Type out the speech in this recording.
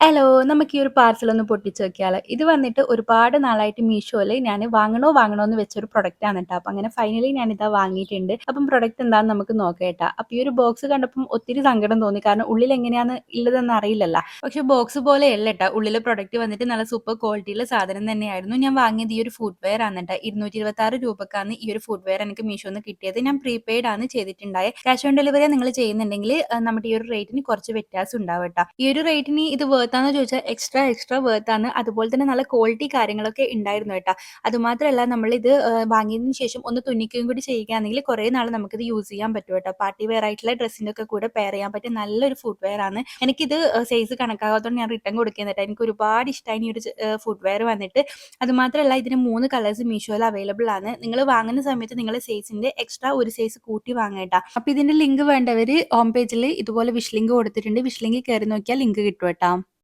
Hello, നമുക്ക് ഈ ഒരു പാർസൽ ഒന്ന് പൊട്ടിച്ച് നോക്കിയാലോ? ഇത് വന്നിട്ട് ഒരുപാട് നാളായിട്ട് മീഷോയിൽ ഞാൻ വാങ്ങണോ വാങ്ങണോ എന്ന് വെച്ചൊരു പ്രൊഡക്റ്റ് ആണ് ട്ടോ. അപ്പം അങ്ങനെ ഫൈനലി ഞാനിതാ വാങ്ങിയിട്ടുണ്ട്. അപ്പം പ്രൊഡക്റ്റ് എന്താണെന്ന് നമുക്ക് നോക്കാം ട്ടാ. അപ്പം ഈ ഒരു ബോക്സ് കണ്ടപ്പം ഒത്തിരി സങ്കടം തോന്നി. കാരണം ഉള്ളിൽ എങ്ങനെയാണ് ഉള്ളതെന്ന് അറിയില്ലല്ലോ. പക്ഷെ ബോക്സ് പോലെയല്ല ട്ടോ. ഉള്ളിലെ പ്രൊഡക്റ്റ് വന്നിട്ട് നല്ല സൂപ്പർ ക്വാളിറ്റിയുള്ള സാധനം തന്നെയായിരുന്നു. ഞാൻ വാങ്ങിയത് ഈ ഒരു ഫുഡ് വെയർ ആണ് ട്ടോ. 226 രൂപക്കാണ് ഈ ഒരു ഫുഡ് വെയർ എനിക്ക് മീഷോന്ന് കിട്ടിയത്. ഞാൻ പ്രീപെയ്ഡ് ആണ് ചെയ്തിട്ടുണ്ടായത്. ക്യാഷ് ഓൺ ഡെലിവറി നിങ്ങൾ ചെയ്യുന്നുണ്ടെങ്കിൽ നമ്മുടെ ഈ ഒരു റേറ്റിന് കുറച്ച് വ്യത്യാസം ഉണ്ടാവും ട്ടോ. ഈ ഒരു റേറ്റിന് ഇത് വർത്താന്ന് ചോദിച്ചാൽ എക്സ്ട്രാ വർത്താന്ന്. അതുപോലെ തന്നെ നല്ല ക്വാളിറ്റി കാര്യങ്ങളൊക്കെ ഉണ്ടായിരുന്നു കേട്ടോ. അതുമാത്രമല്ല നമ്മളിത് വാങ്ങിയതിന് ശേഷം ഒന്ന് തുന്നിക്കുകയും കൂടി ചെയ്യുകയാണെങ്കിൽ കുറേ നാൾ നമുക്കിത് യൂസ് ചെയ്യാൻ പറ്റും കേട്ടോ. പാർട്ടി വെയർ ആയിട്ടുള്ള ഡ്രസ്സിൻ്റെ ഒക്കെ കൂടെ പെയർ ചെയ്യാൻ പറ്റിയ നല്ലൊരു ഫുഡ് വെയർ ആണ്. എനിക്കിത് സൈസ് കണക്കാകാത്തതുകൊണ്ട് ഞാൻ റിട്ടേൺ കൊടുക്കുന്നത് കേട്ടോ. എനിക്ക് ഒരുപാട് ഇഷ്ടമായി ഈ ഒരു ഫുഡ് വെയർ വന്നിട്ട്. അതുമാത്രമല്ല ഇതിന് 3 കളേഴ്സ് മീഷോയിൽ അവൈലബിൾ ആണ്. നിങ്ങൾ വാങ്ങുന്ന സമയത്ത് നിങ്ങളുടെ സൈസിൻ്റെ എക്സ്ട്രാ ഒരു സൈസ് കൂട്ടി വാങ്ങേട്ടാ. അപ്പോൾ ഇതിൻ്റെ ലിങ്ക് വേണ്ടവർ ഹോം പേജിൽ ഇതുപോലെ വിഷ് ലിങ്ക് കൊടുത്തിട്ടുണ്ട്. വിഷ് ലിങ്ക് കയറി നോക്കിയാൽ ലിങ്ക് കിട്ടും കേട്ടോ.